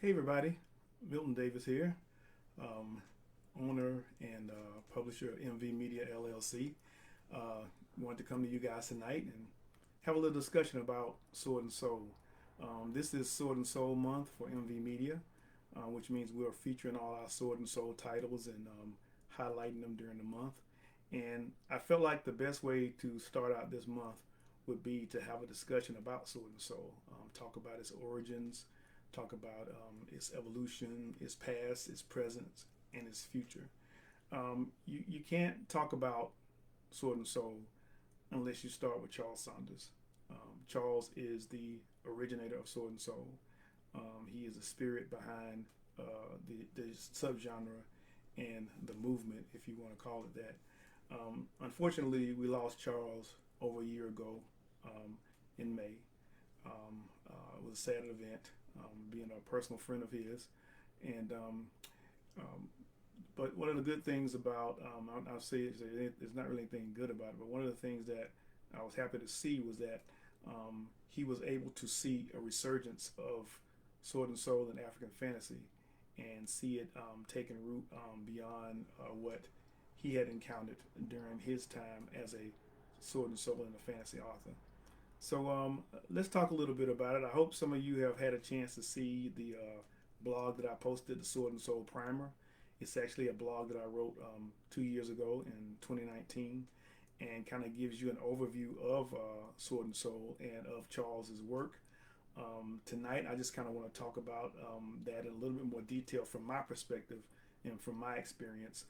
Hey everybody, Milton Davis here, um, owner and publisher of MV Media LLC. Uh, Wanted to come to you guys tonight and have a little discussion about Sword and Soul. This is Sword and Soul month for MV Media, which means we're featuring all our Sword and Soul titles and highlighting them during the month. And I felt like the best way to start out this month would be to have a discussion about Sword and Soul, talk about its origins, talk about its evolution, its past, its present, and its future. You can't talk about Sword and Soul unless you start with Charles Saunders. Charles is the originator of Sword and Soul. He is the spirit behind the subgenre and the movement, if you want to call it that. Unfortunately, we lost Charles over a year ago in May. It was a sad event, being a personal friend of his. And um, but one of the good things about I'll say it's not really anything good about it, but one of the things that I was happy to see was that he was able to see a resurgence of Sword and Soul and African fantasy, and see it taking root beyond what he had encountered during his time as a Sword and Soul and a fantasy author. So let's talk a little bit about it. I hope some of you have had a chance to see the blog that I posted, the Sword and Soul Primer. It's actually a blog that I wrote 2 years ago in 2019, and kind of gives you an overview of Sword and Soul and of Charles's work. Tonight, I just kind of want to talk about that in a little bit more detail from my perspective and from my experience,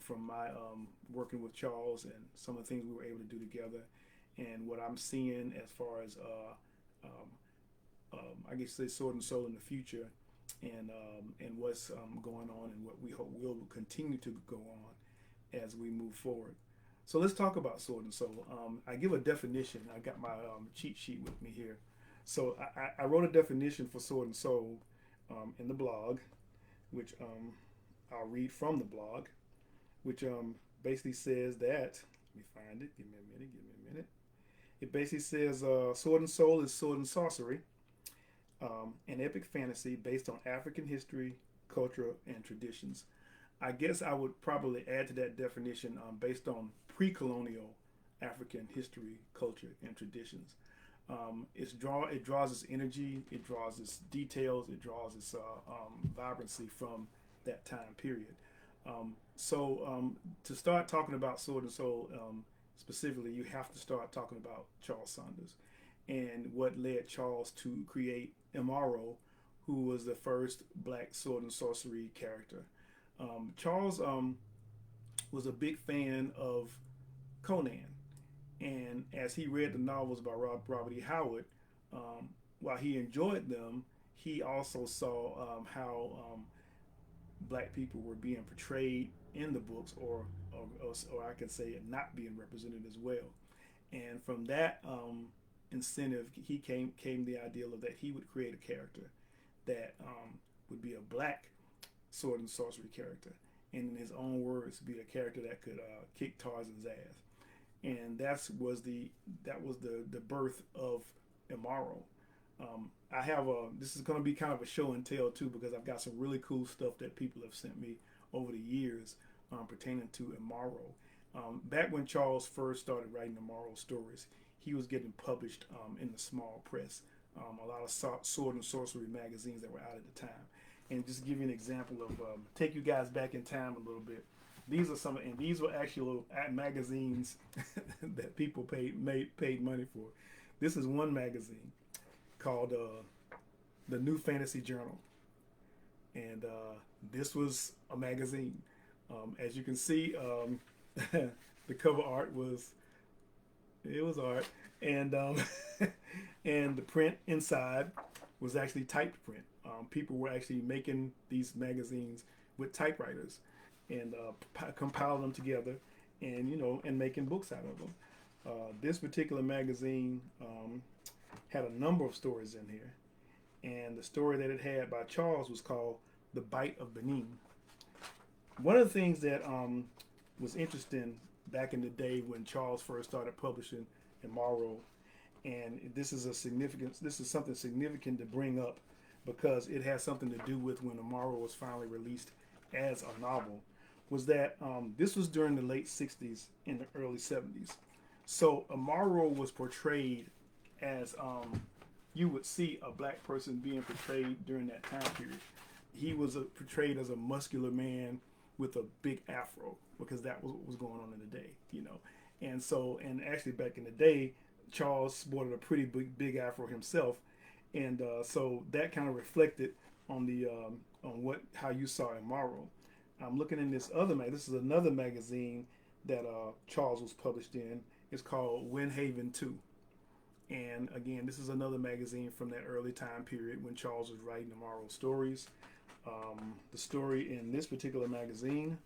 from my working with Charles and some of the things we were able to do together, and what I'm seeing as far as I guess say Sword and Soul in the future, and what's going on and what we hope will continue to go on as we move forward. So let's talk about Sword and Soul. I give a definition. I got my cheat sheet with me here. So I wrote a definition for Sword and Soul in the blog, which I'll read from the blog, which basically says that. Let me find it. Give me a minute. Give me a minute. It basically says Sword and Soul is sword and sorcery, an epic fantasy based on African history, culture, and traditions. I guess I would probably add to that definition based on pre-colonial African history, culture, and traditions. It draws its energy, it draws its details, it draws its vibrancy from that time period. To start talking about Sword and Soul specifically, you have to start talking about Charles Saunders and what led Charles to create Imaro, who was the first black sword and sorcery character. Charles was a big fan of Conan, and as he read the novels by Robert E. Howard, while he enjoyed them, he also saw how black people were being portrayed in the books, or I could say not being represented as well. And from that incentive, he came the ideal of that he would create a character that would be a black sword and sorcery character, and in his own words, be a character that could kick Tarzan's ass. And that was the birth of Imaro. I have a This is going to be kind of a show and tell too, because I've got some really cool stuff that people have sent me over the years pertaining to Imaro. Back when Charles first started writing Imaro stories, he was getting published in the small press, a lot of sword and sorcery magazines that were out at the time. And just to give you an example of take you guys back in time a little bit. These were actual magazines that people paid money for. This is one magazine called the New Fantasy Journal, and this was a magazine. As you can see, the cover art was art, and and the print inside was actually typed print. People were actually making these magazines with typewriters and compiling them together, and and making books out of them. This particular magazine had a number of stories in here, and the story that it had by Charles was called "The Bite of Benin." One of the things that was interesting back in the day when Charles first started publishing Imaro, and this is something significant to bring up because it has something to do with when Amaro was finally released as a novel, was that this was during the late 60s and the early 70s. So Amaro was portrayed as you would see a black person being portrayed during that time period. He was portrayed as a muscular man with a big afro because that was what was going on in the day, you know. And so, and actually back in the day, Charles sported a pretty big afro himself, and so that kind of reflected on the on what how you saw Amaro. I'm looking in this other mag. This is another magazine that Charles was published in. It's called Windhaven 2. And again, this is another magazine from that early time period when Charles was writing Amaro stories. The story in this particular magazine,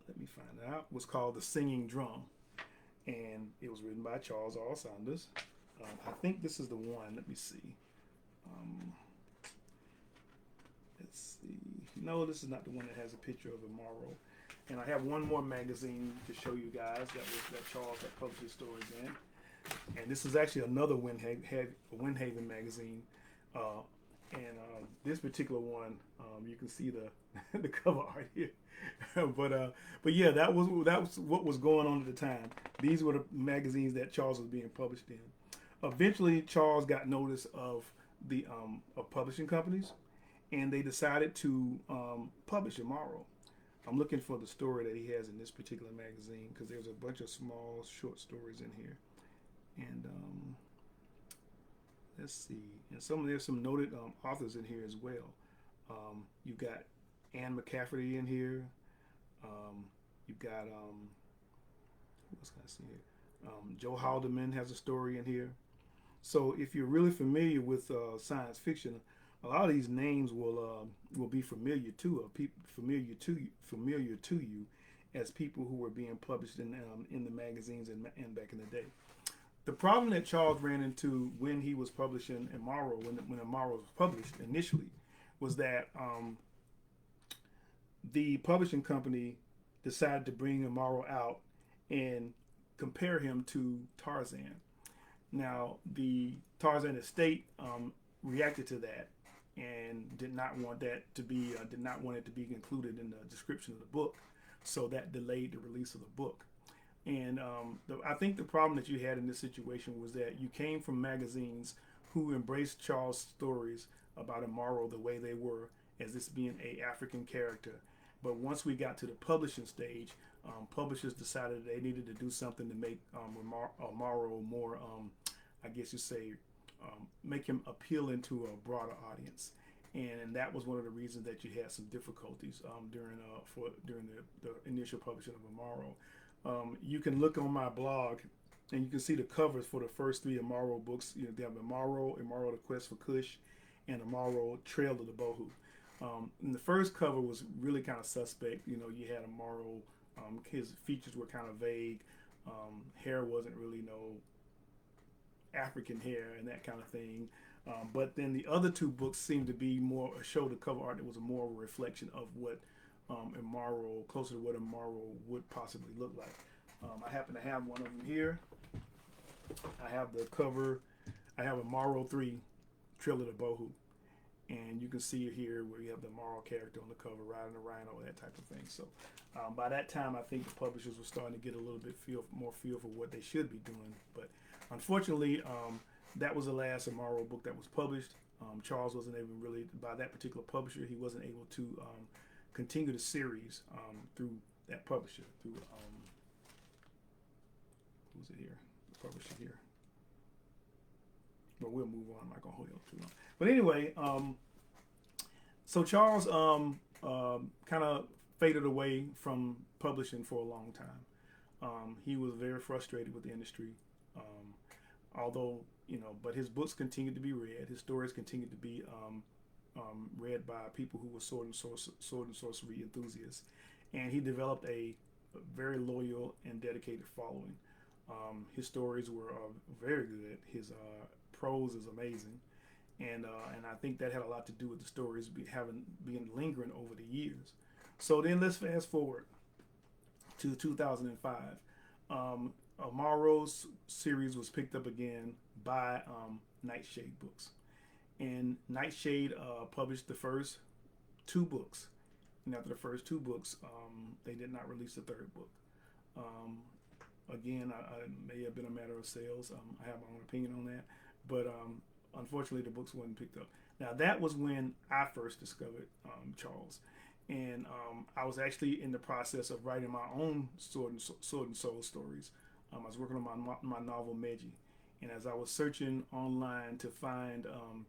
let me find it out, was called The Singing Drum. And it was written by Charles R. Saunders. I think this is the one. Let me see. Um, let's see. No, this is not the one that has a picture of Amaro. And I have one more magazine to show you guys that Charles had published his stories in. And this is actually another Windhaven magazine. This particular one, you can see the the cover art here. But yeah, that was what was going on at the time. These were the magazines that Charles was being published in. Eventually, Charles got notice of the of publishing companies, and they decided to publish Amaro. I'm looking for the story that he has in this particular magazine because there's a bunch of small short stories in here. And let's see, and there's some noted authors in here as well. You've got Anne McCafferty in here. You've got what else can I see here? Joe Haldeman has a story in here. So if you're really familiar with science fiction, a lot of these names will be familiar to familiar to you as people who were being published in the magazines and back in the day. The problem that Charles ran into when he was publishing Amaro, when Amaro was published initially, was that the publishing company decided to bring Amaro out and compare him to Tarzan. Now, the Tarzan estate reacted to that and did not want it to be included in the description of the book, so that delayed the release of the book. And I think the problem that you had in this situation was that you came from magazines who embraced Charles' stories about Amaro the way they were, as this being a African character. But once we got to the publishing stage, publishers decided they needed to do something to make Amaro more, I guess you say, make him appealing to a broader audience. And that was one of the reasons that you had some difficulties during the initial publishing of Amaro. You can look on my blog and you can see the covers for the first three Amaro books. You know, they have Amaro, The Quest for Kush, and Amaro, Trail of the Bohu. And the first cover was really kind of suspect. You know, you had Amaro, his features were kind of vague. Hair wasn't really African hair and that kind of thing. But then the other two books seemed to be more show the cover art that was more of a reflection of what Amaro, closer to what Amaro would possibly look like. I happen to have one of them here. I have the cover. I have Amaro 3, Trail of the Bohu. And you can see it here where you have the Amaro character on the cover, riding a rhino, that type of thing. So by that time, I think the publishers were starting to get a little bit more feel for what they should be doing. But unfortunately, that was the last Amaro book that was published. Charles wasn't able really, by that particular publisher, he wasn't able to continue the series through that publisher, through who's it here? The publisher here. But we'll move on. I'm not gonna hold you up too long. But anyway, so Charles kind of faded away from publishing for a long time. He was very frustrated with the industry, although but his books continued to be read. His stories continued to be read by people who were sword and sorcery enthusiasts, and he developed a very loyal and dedicated following. His stories were very good. His prose is amazing, and I think that had a lot to do with the stories being lingering over the years. So then let's fast forward to 2005. Amaro's series was picked up again by Nightshade Books, And Nightshade published the first two books. And after the first two books, they did not release the third book. Um, Again, I may have been a matter of sales. I have my own opinion on that, but unfortunately, the books weren't picked up. Now that was when I first discovered Charles, and I was actually in the process of writing my own sword and soul stories. I was working on my novel Meji, and as I was searching online to find um,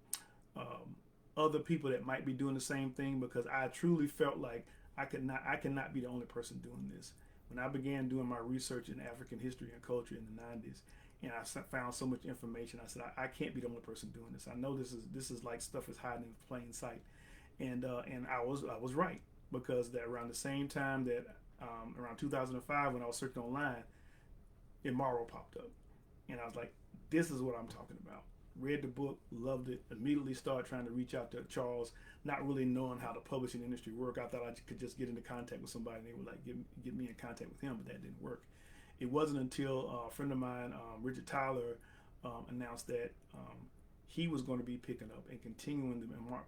other people that might be doing the same thing, because I truly felt like I cannot be the only person doing this. When I began doing my research in African history and culture in the 90s, and I found so much information, I said I can't be the only person doing this. I know this is like stuff is hiding in plain sight, and I was right, because that around the same time that around 2005, when I was searching online, Imaro popped up, and I was like, this is what I'm talking about. Read the book, loved it, immediately started trying to reach out to Charles, not really knowing how the publishing industry worked. I thought I could just get into contact with somebody and they would like get me in contact with him, but that didn't work. It wasn't until a friend of mine, Richard Tyler, announced that he was going to be picking up and continuing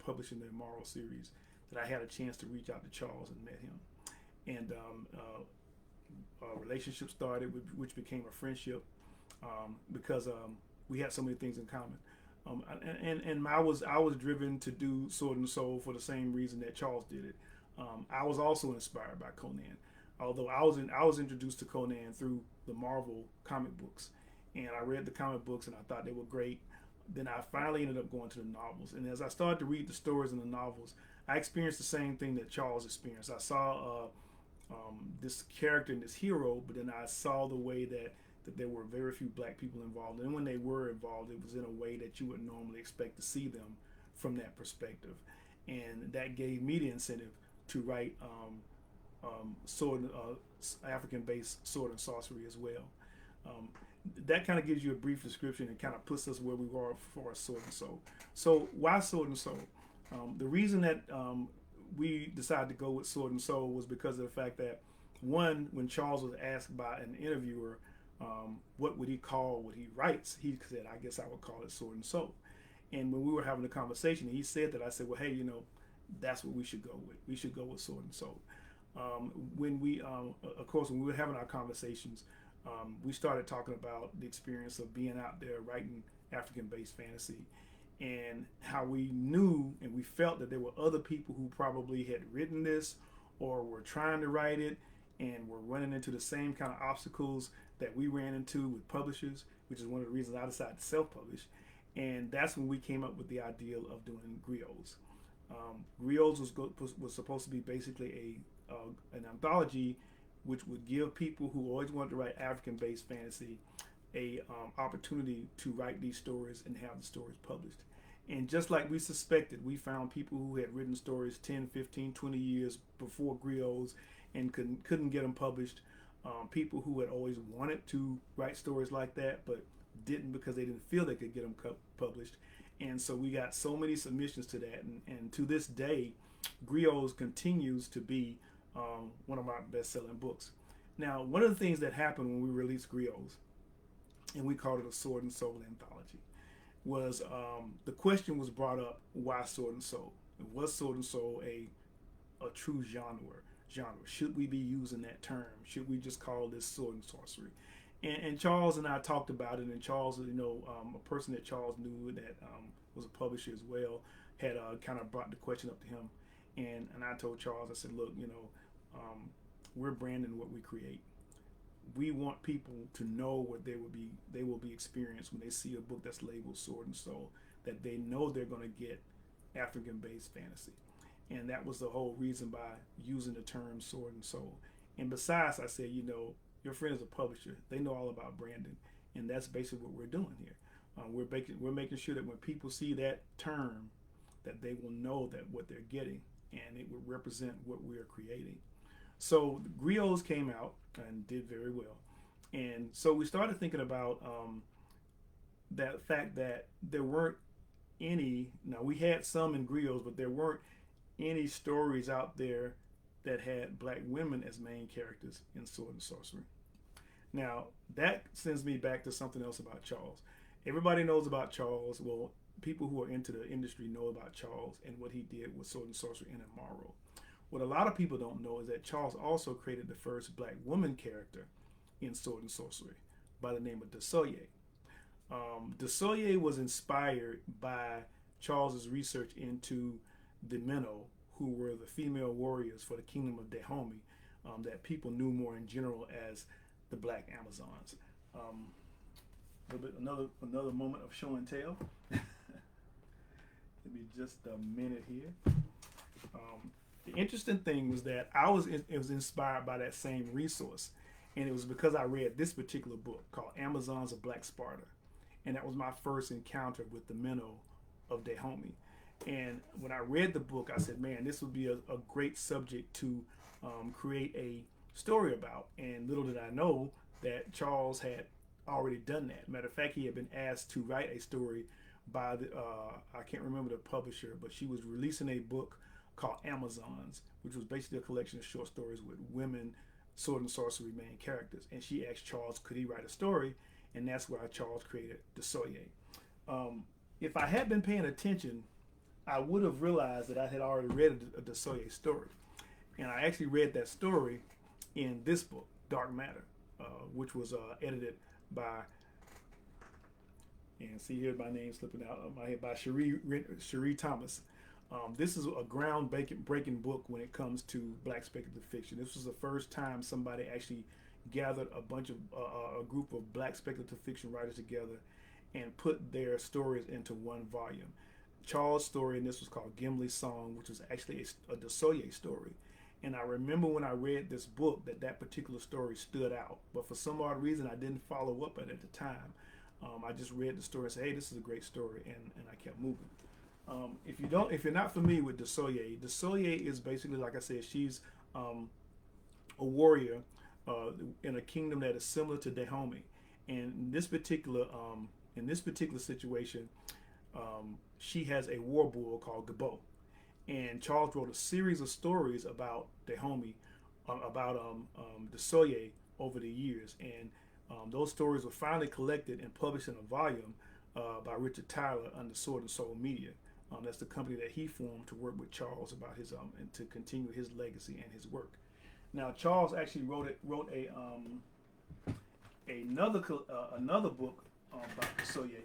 publishing the Immoral series, that I had a chance to reach out to Charles and met him. And a relationship started, which became a friendship, because we had so many things in common. And I was driven to do Sword and Soul for the same reason that Charles did it. I was also inspired by Conan, although I was introduced to Conan through the Marvel comic books, and I read the comic books and I thought they were great. Then I finally ended up going to the novels, and as I started to read the stories in the novels, I experienced the same thing that Charles experienced. I saw this character and this hero, but then I saw the way that there were very few black people involved, and when they were involved, it was in a way that you would normally expect to see them from that perspective, and that gave me the incentive to write African-based sword and sorcery as well. Um, that kind of gives you a brief description and kind of puts us where we were for Sword and Soul. So why Sword and Soul? The reason that we decided to go with Sword and Soul was because of the fact that, one, when Charles was asked by an interviewer what would he call what he writes, he said, I guess I would call it Sword and Soul. And when we were having a conversation, he said that, I said, well, hey, that's what we should go with. We should go with Sword and Soul. When we, of course, when we were having our conversations, we started talking about the experience of being out there writing African-based fantasy, and how we knew and we felt that there were other people who probably had written this or were trying to write it and were running into the same kind of obstacles that we ran into with publishers, which is one of the reasons I decided to self-publish. And that's when we came up with the idea of doing Griots. Griots was supposed to be basically an anthology which would give people who always wanted to write African-based fantasy a opportunity to write these stories and have the stories published. And just like we suspected, we found people who had written stories 10, 15, 20 years before Griots and couldn't get them published. People who had always wanted to write stories like that but didn't, because they didn't feel they could get them published. And so we got so many submissions to that. And to this day, Griots continues to be one of my best-selling books. Now, one of the things that happened when we released Griots, and we called it a Sword and Soul anthology, was the question was brought up, why Sword and Soul? Was Sword and Soul a true genre? Should we be using that term? Should we just call this sword and sorcery? And Charles and I talked about it, and Charles, a person that Charles knew that was a publisher as well, had kind of brought the question up to him. And I told Charles, I said, look, we're branding what we create. We want people to know what they will be experienced when they see a book that's labeled Sword and Soul, that they know they're going to get African-based fantasy. And that was the whole reason by using the term Sword and Soul. And besides, I said, your friend is a publisher. They know all about branding. And that's basically what we're doing here. We're making sure that when people see that term, that they will know that what they're getting, and it will represent what we are creating. So the Griots came out and did very well. And so we started thinking about that fact that there weren't any, now we had some in Griots, but there weren't any stories out there that had black women as main characters in Sword and Sorcery. Now, that sends me back to something else about Charles. Everybody knows about Charles. Well, people who are into the industry know about Charles and what he did with Sword and Sorcery and Immoral. What a lot of people don't know is that Charles also created the first black woman character in Sword and Sorcery by the name of Desoye. Desoye was inspired by Charles's research into the Minnow, who were the female warriors for the kingdom of Dahomey, that people knew more in general as the Black Amazons. Another moment of show and tell. Give me just a minute here. The interesting thing was that it was inspired by that same resource, and it was because I read this particular book called Amazons of Black Sparta, and that was my first encounter with the Minnow of Dahomey. And when I read the book, I said, man, this would be a great subject to create a story about. And little did I know that Charles had already done that. Matter of fact, he had been asked to write a story by I can't remember the publisher, but she was releasing a book called Amazons, which was basically a collection of short stories with women sword and sorcery main characters. And she asked Charles, could he write a story? And that's why Charles created Desoye. If I had been paying attention, I would have realized that I had already read a Desoye story. And I actually read that story in this book, Dark Matter, which was edited by, and see here my name slipping out of my head, by Cherie Thomas. This is a ground-breaking book when it comes to black speculative fiction. This was the first time somebody actually gathered a group of black speculative fiction writers together and put their stories into one volume. Charles' story in this was called Gimli's Song, which was actually a Desoye story. And I remember when I read this book that particular story stood out. But for some odd reason, I didn't follow up at the time. I just read the story and said, hey, this is a great story, and I kept moving. If you're not familiar with Desoye, Desoye is basically, like I said, she's a warrior in a kingdom that is similar to Dahomey. And in this particular situation, she has a war bull called Gabo. And Charles wrote a series of stories about Dahomey, about Desoye over the years. And those stories were finally collected and published in a volume by Richard Tyler under Sword and Soul Media. That's the company that he formed to work with Charles about his and to continue his legacy and his work. Now, Charles actually wrote another book about Desoye,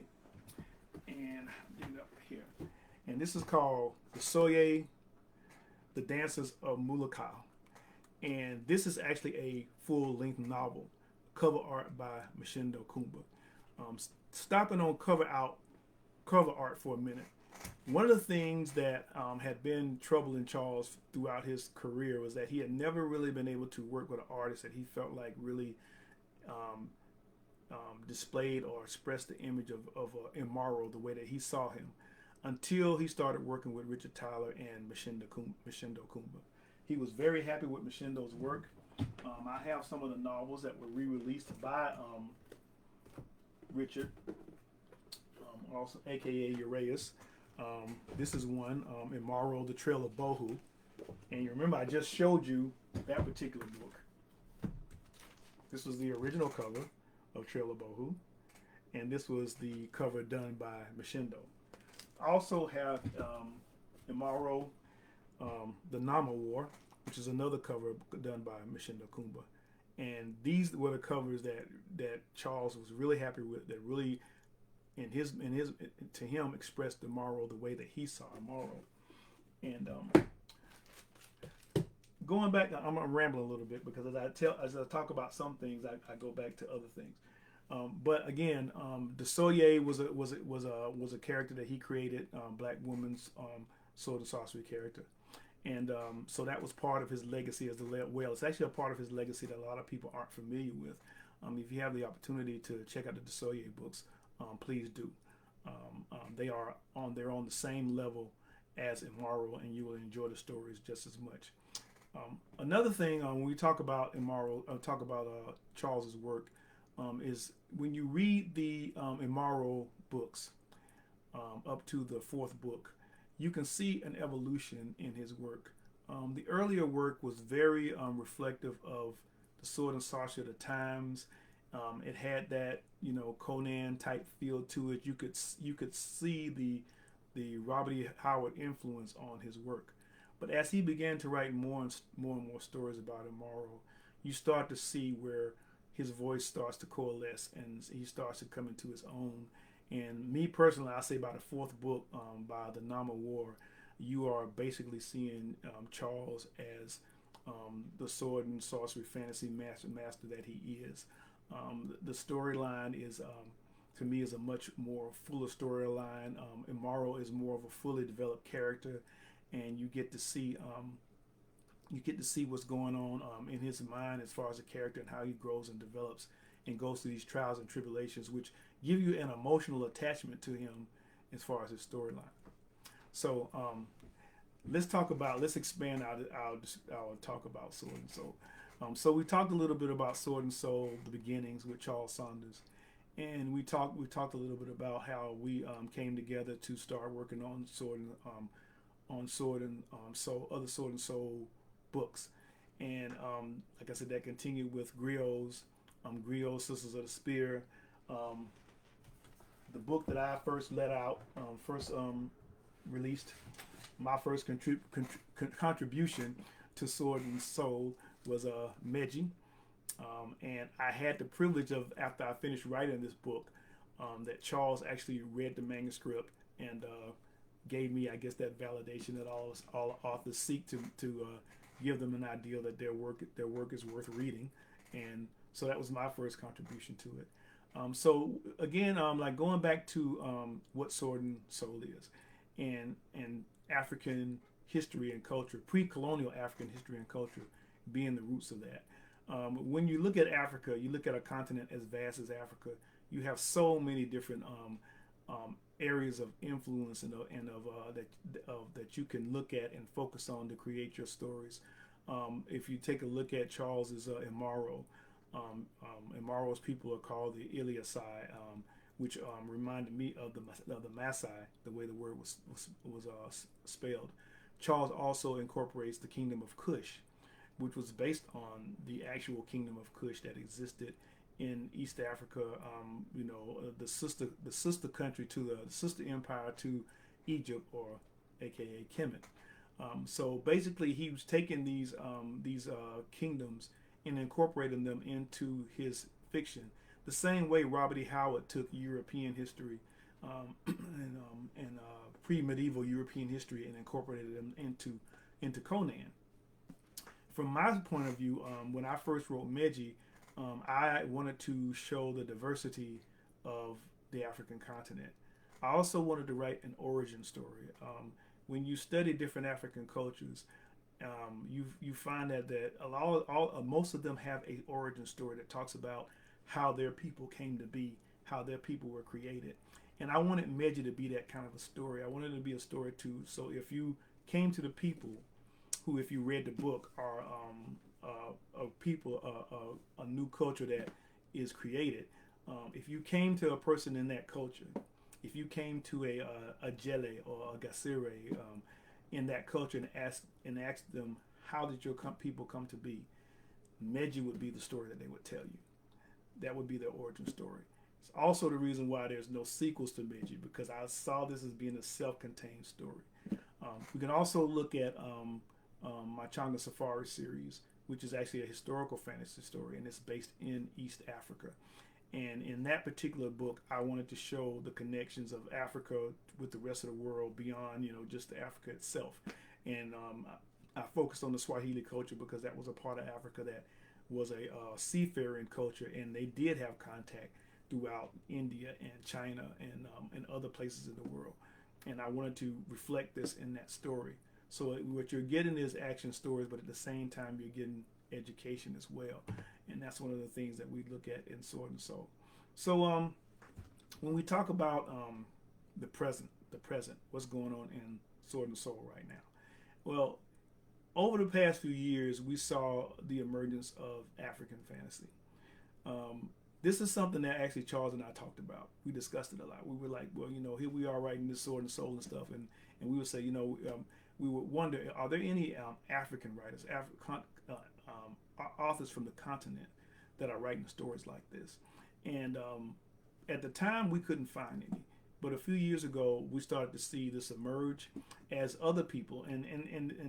and get it up here. And this is called Desoye, The Dancers of Mulakal. And this is actually a full-length novel, cover art by Mashindo Kumba. Stopping on cover art for a minute. One of the things that had been troubling Charles throughout his career was that he had never really been able to work with an artist that he felt like really displayed or expressed the image of Immoral the way that he saw him, until he started working with Richard Tyler and Mashindo Kumba. He was very happy with Mashindo's work. I have some of the novels that were re-released by Richard, also aka Uraeus. This is one, Immoral, The Trail of Bohu. And you remember I just showed you that particular book. This was the original cover of Trail of Bohu. And this was the cover done by Mashindo. I also have Immoral, The Nama War, which is another cover done by Mashindo Kumba. And these were the covers that Charles was really happy with, that really to him expressed Immoral the way that he saw Immoral. And going back, I'm rambling a little bit because as I talk about some things, I go back to other things. But again, Desoye was a character that he created, black woman's sword and sorcery character, and so that was part of his legacy as well. It's actually a part of his legacy that a lot of people aren't familiar with. If you have the opportunity to check out the Desoye books, please do. They're on the same level as Immoral, and you will enjoy the stories just as much. Another thing, when we talk about Immoral, talk about Charles's work, is when you read the Immoral books up to the fourth book, you can see an evolution in his work. The earlier work was very reflective of the sword and sorcery of the times. It had that, you know, Conan type feel to it. You could see the Robert E. Howard influence on his work. But as he began to write more and more stories about Imaro, you start to see where his voice starts to coalesce and he starts to come into his own. And me personally, I say by the fourth book, by the Nama War, you are basically seeing Charles as the sword and sorcery fantasy master that he is. The storyline is, to me, is a much more fuller storyline. Imaro is more of a fully developed character, and you get to see what's going on in his mind as far as a character and how he grows and develops and goes through these trials and tribulations, which give you an emotional attachment to him as far as his storyline. So let's expand our talk about Sword and Soul. So we talked a little bit about Sword and Soul, the beginnings with Charles Saunders, and we talked a little bit about how we came together to start working on Sword and Soul, other Sword and Soul books, and like I said, that continued with Griot's Sisters of the Spear, um, the book that I first let out, first released. My first contribution to Sword and Soul was Meji, and I had the privilege of, after I finished writing this book, that Charles actually read the manuscript and gave me, I guess, that validation that all authors seek to give them an idea that their work is worth reading, and so that was my first contribution to it. So again, like going back to what Sword and Soul is, and African history and culture, pre-colonial African history and culture, being the roots of that. When you look at Africa, you look at a continent as vast as Africa. You have so many different areas of influence that you can look at and focus on to create your stories. If you take a look at Charles's Imaro, Imaro's people are called the Iliasai, which reminded me of the Maasai, the way the word was spelled. Charles also incorporates the kingdom of Kush, which was based on the actual kingdom of Kush that existed in East Africa. The sister country to the sister empire to Egypt, or AKA Kemet. So basically, he was taking these kingdoms and incorporating them into his fiction, the same way Robert E. Howard took European history and pre-medieval European history and incorporated them into Conan. From my point of view, when I first wrote Meji, I wanted to show the diversity of the African continent. I also wanted to write an origin story. When you study different African cultures, you find that most of them have a origin story that talks about how their people came to be, how their people were created. And I wanted Meji to be that kind of a story. I wanted it to be a story too. So if you came to the people, who, if you read the book, are a people, a new culture that is created. If you came to a person in that culture, if you came to a Jele or a Gasire in that culture and asked them, how did your people come to be, Meji would be the story that they would tell you. That would be their origin story. It's also the reason why there's no sequels to Meji, because I saw this as being a self-contained story. We can also look at my Changa Safari series, which is actually a historical fantasy story, and it's based in East Africa. And in that particular book, I wanted to show the connections of Africa with the rest of the world beyond, just Africa itself. And I focused on the Swahili culture because that was a part of Africa that was a seafaring culture, and they did have contact throughout India and China and other places in the world. And I wanted to reflect this in that story. So what you're getting is action stories, but at the same time, you're getting education as well. And that's one of the things that we look at in Sword and Soul. So when we talk about the present, what's going on in Sword and Soul right now? Well, over the past few years, we saw the emergence of African fantasy. This is something that actually Charles and I talked about. We discussed it a lot. We were like, well, here we are writing this Sword and Soul and stuff, and we would say, we would wonder, are there any African writers, authors from the continent that are writing stories like this. And at the time, we couldn't find any. But a few years ago, we started to see this emerge as other people. And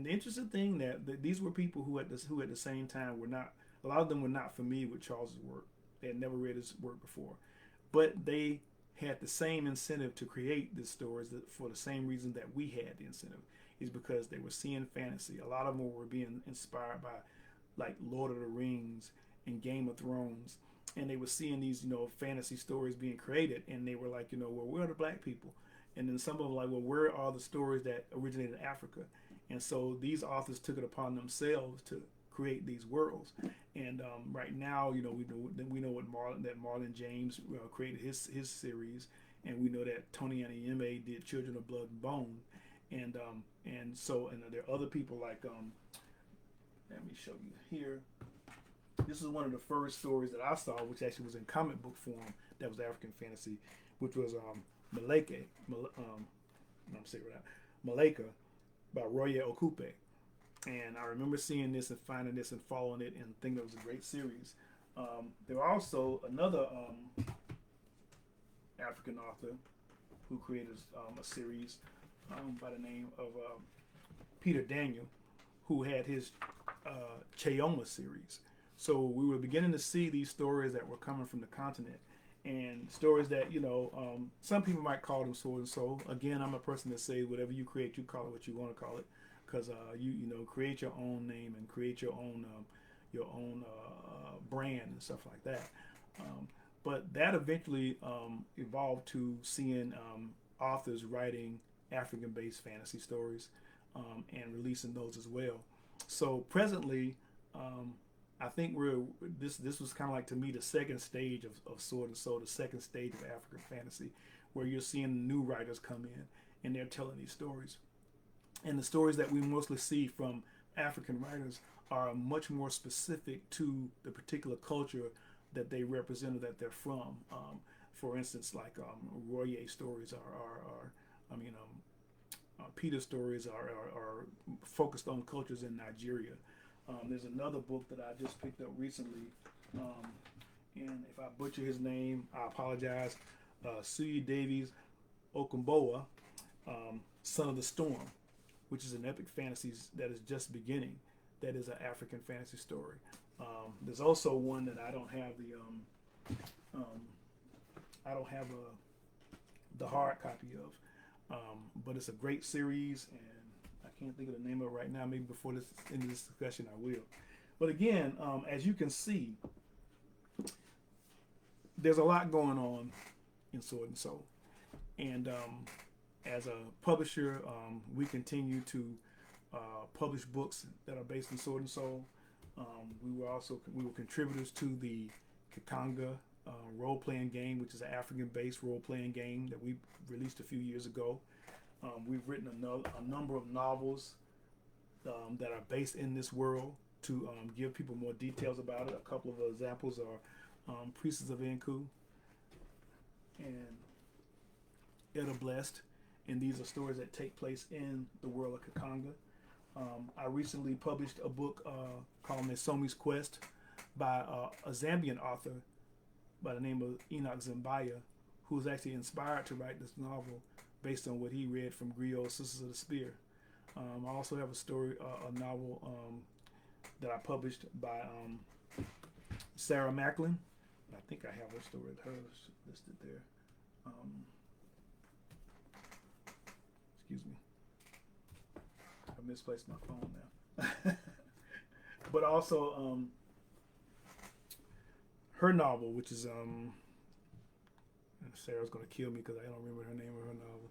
the interesting thing that these were people who at the same time were not, a lot of them were not familiar with Charles's work. They had never read his work before. But they had the same incentive to create these stories for the same reason that we had the incentive, is because they were seeing fantasy. A lot of them were being inspired by like Lord of the Rings and Game of Thrones, and they were seeing these fantasy stories being created, and they were like, well, where are the black people? And then some of them were like, well, where are the stories that originated in Africa? And so these authors took it upon themselves to create these worlds. And right now, we know that Marlon James created his series, and we know that Tony Adeyemi did Children of Blood and Bone, and there are other people like let me show you here. This is one of the first stories that I saw, which actually was in comic book form, that was African fantasy, which was Maleka, I'm saying it right, Maleka by Roye Okupe. And I remember seeing this and finding this and following it and thinking it was a great series. There was also another African author who created a series by the name of Peter Daniel, who had his Chayoma series. So we were beginning to see these stories that were coming from the continent, and stories that some people might call them sword and soul. Again, I'm a person that says whatever you create, you call it what you want to call it, because you create your own name and create your own brand and stuff like that. But that eventually evolved to seeing authors writing African-based fantasy stories and releasing those as well. So presently, I think this was kind of like, to me, the second stage of Sword and Soul, the second stage of African fantasy, where you're seeing new writers come in and they're telling these stories. And the stories that we mostly see from African writers are much more specific to the particular culture that they represent or that they're from. For instance, like Roye stories Peter's stories are focused on cultures in Nigeria. There's another book that I just picked up recently, and if I butcher his name, I apologize. Suyi Davies Okumboa, Son of the Storm, which is an epic fantasy that is just beginning. That is an African fantasy story. There's also one that I don't have the hard copy of, but it's a great series, and I can't think of the name of it right now. Maybe before this end of this discussion, I will. But again, as you can see, there's a lot going on in Sword and Soul, and as a publisher, we continue to publish books that are based in Sword and Soul. We were contributors to the Kikanga role-playing game, which is an African-based role-playing game that we released a few years ago. We've written a number of novels that are based in this world to give people more details about it. A couple of examples are Priestess of Enku and Eda Blessed, and these are stories that take place in the world of Kikanga. I recently published a book called Mesomi's Quest by a Zambian author by the name of Enoch Zimbaya, who was actually inspired to write this novel based on what he read from Griot's Sisters of the Spear. I also have a novel that I published by Sarah Macklin. I think I have her story, hers listed there. Excuse me. I misplaced my phone now. But also her novel, which is Sarah's gonna kill me because I don't remember her name of her novel.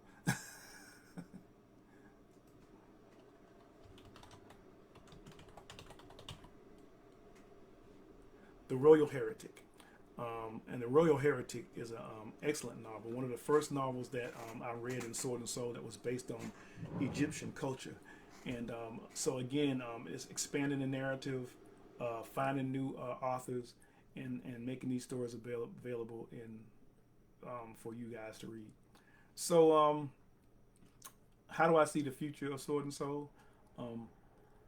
The Royal Heretic. And The Royal Heretic is an excellent novel. One of the first novels that I read in Sword and Soul that was based on Egyptian culture. And so again, it's expanding the narrative, finding new authors, and making these stories available for you guys to read. So how do I see the future of Sword and Soul?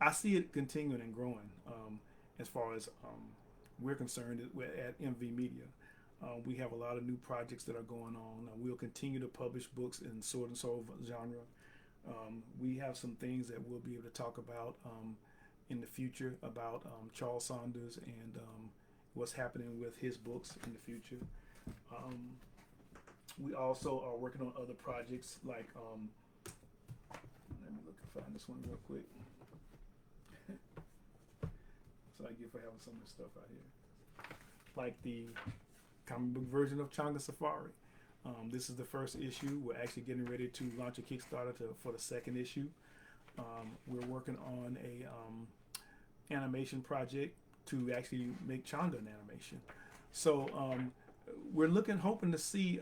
I see it continuing and growing as far as we're concerned at MV Media. We have a lot of new projects that are going on. We'll continue to publish books in Sword and Soul genre. We have some things that we'll be able to talk about in the future about Charles Saunders and what's happening with his books in the future. We also are working on other projects like, let me look and find this one real quick. So I get for having some of this stuff out here. Like the comic book version of Changa Safari. This is the first issue. We're actually getting ready to launch a Kickstarter for the second issue. We're working on a animation project to actually make Changa an animation. So we're hoping to see,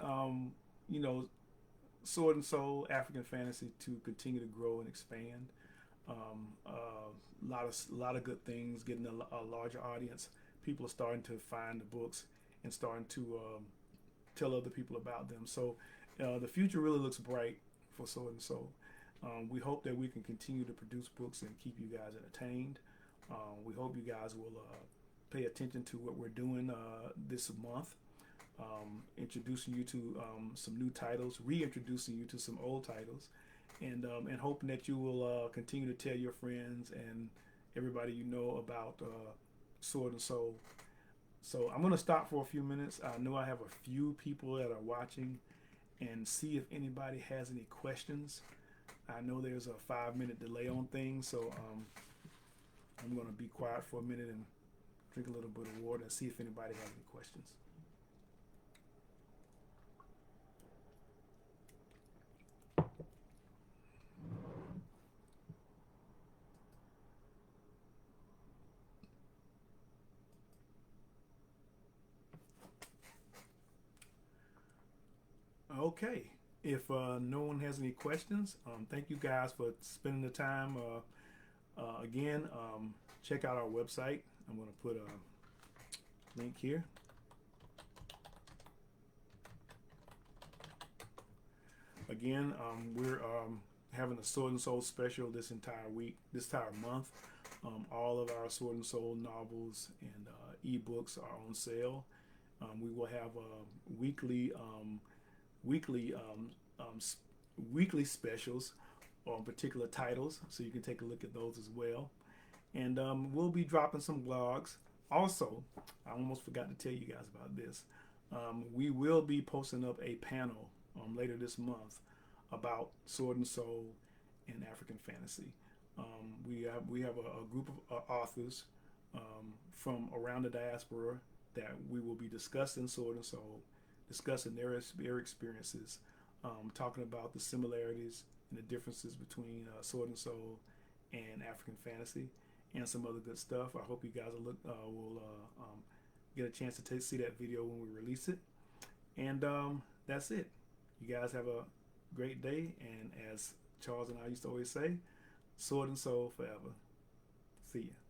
you know, Sword and Soul African fantasy to continue to grow and expand. Lot of good things, getting a larger audience. People are starting to find the books and starting to tell other people about them. So the future really looks bright for Sword and Soul. We hope that we can continue to produce books and keep you guys entertained. We hope you guys will pay attention to what we're doing this month. Introducing you to some new titles, reintroducing you to some old titles, and hoping that you will continue to tell your friends and everybody you know about Sword and Soul. So I'm going to stop for a few minutes. I know I have a few people that are watching, and see if anybody has any questions. I know there's a 5-minute delay on things, so I'm going to be quiet for a minute and drink a little bit of water and see if anybody has any questions. Okay, if no one has any questions, thank you guys for spending the time. Again, check out our website. I'm going to put a link here. Again, we're having a Sword and Soul special this entire month. All of our Sword and Soul novels and ebooks are on sale. We will have weekly specials on particular titles, so you can take a look at those as well. And we'll be dropping some blogs. Also, I almost forgot to tell you guys about this. We will be posting up a panel later this month about Sword and Soul and African fantasy. We have a group of authors from around the diaspora that we will be discussing Sword and Soul, discussing their experiences, talking about the similarities and the differences between Sword and Soul and African fantasy, and some other good stuff. I hope you guys will get a chance to see that video when we release it. And that's it. You guys have a great day, and as Charles and I used to always say, Sword and Soul forever. See ya.